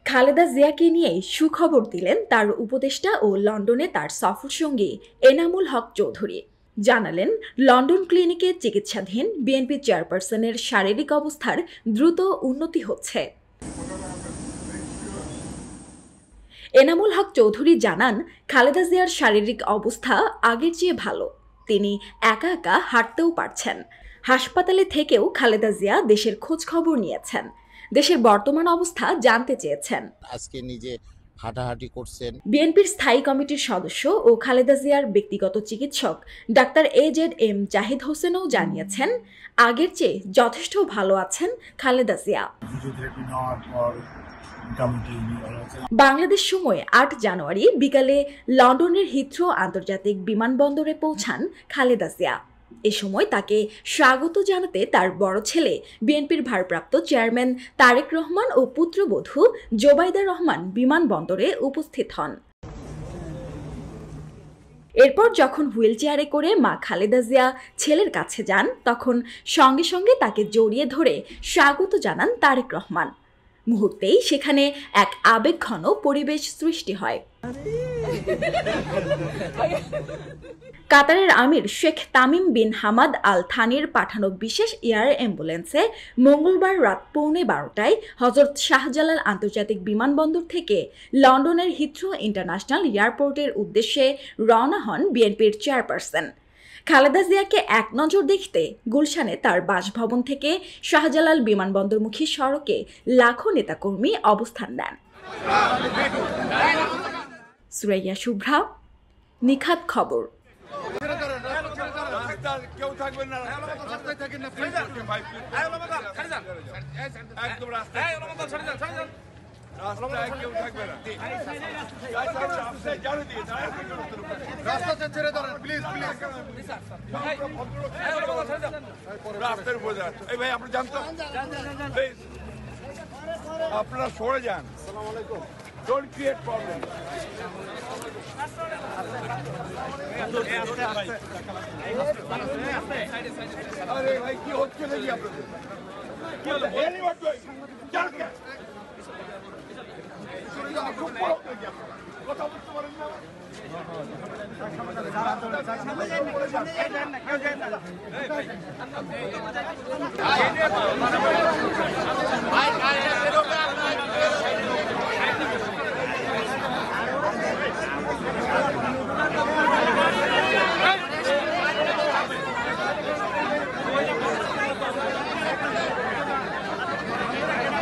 খালেদা জিয়াকে নিয়ে সুখবর দিলেন তার উপদেষ্টা ও লন্ডনে তার সফরসঙ্গী এনামুল হক চৌধুরী। জানালেন, লন্ডন ক্লিনিকে চিকিৎসাধীন বিএনপি চেয়ারপারসনের শারীরিক অবস্থার দ্রুত উন্নতি হচ্ছে। এনামুল হক চৌধুরী জানান, খালেদা জিয়ার শারীরিক অবস্থা আগের চেয়ে ভালো। তিনি একা একা হাঁটতেও পারছেন। হাসপাতালে থেকেও খালেদা জিয়া দেশের খোঁজ খবর নিয়েছেন, দেশের বর্তমান অবস্থা জানতে চেয়েছেন। আজকে নিজে হাঁটাহাঁটি করছেন। বিএনপির স্থায়ী কমিটির সদস্য ও খালেদা জিয়ার ব্যক্তিগত চিকিৎসক ডাক্তার AZM জাহিদ হোসেনও জানিয়েছেন, আগের চেয়ে যথেষ্ট ভালো আছেন খালেদা জিয়া। বাংলাদেশ সময় ৮ জানুয়ারি বিকালে লন্ডনের হিথ্রো আন্তর্জাতিক বিমানবন্দরে পৌঁছান খালেদা জিয়া। এ সময় তাকে স্বাগত জানাতে তার বড় ছেলে বিএনপির ভারপ্রাপ্ত চেয়ারম্যান তারেক রহমান ও পুত্রবধূ জোবাইদা রহমান বিমানবন্দরে উপস্থিত হন। এরপর যখন হুইলচেয়ারে করে মা খালেদা জিয়া ছেলের কাছে যান, তখন সঙ্গে সঙ্গে তাকে জড়িয়ে ধরে স্বাগত জানান তারেক রহমান। মুহূর্তেই সেখানে এক আবেগঘন পরিবেশ সৃষ্টি হয়। কাতারের আমির শেখ তামিম বিন হামাদ আল থানির পাঠানো বিশেষ এয়ার অ্যাম্বুলেন্সে মঙ্গলবার রাত 11:15টায় হযরত শাহজালাল আন্তর্জাতিক বিমানবন্দর থেকে লন্ডনের হিথ্রো ইন্টারন্যাশনাল এয়ারপোর্টের উদ্দেশ্যে রওনা হন বিএনপির চেয়ারপারসন। খালেদা জিয়াকে এক নজর দেখতে গুলশানে তার বাসভবন থেকে শাহজালাল বিমানবন্দরমুখী সড়কে লাখো নেতাকর্মী অবস্থান নেন। সুরাইয়া শুভ্রা, নিখাত খবর। আপনারা সরে যান। Don't create problem. আরে ভাই কি হচ্ছে নাকি আপনাদের? কি হলো? কথা বলতে পারেন না?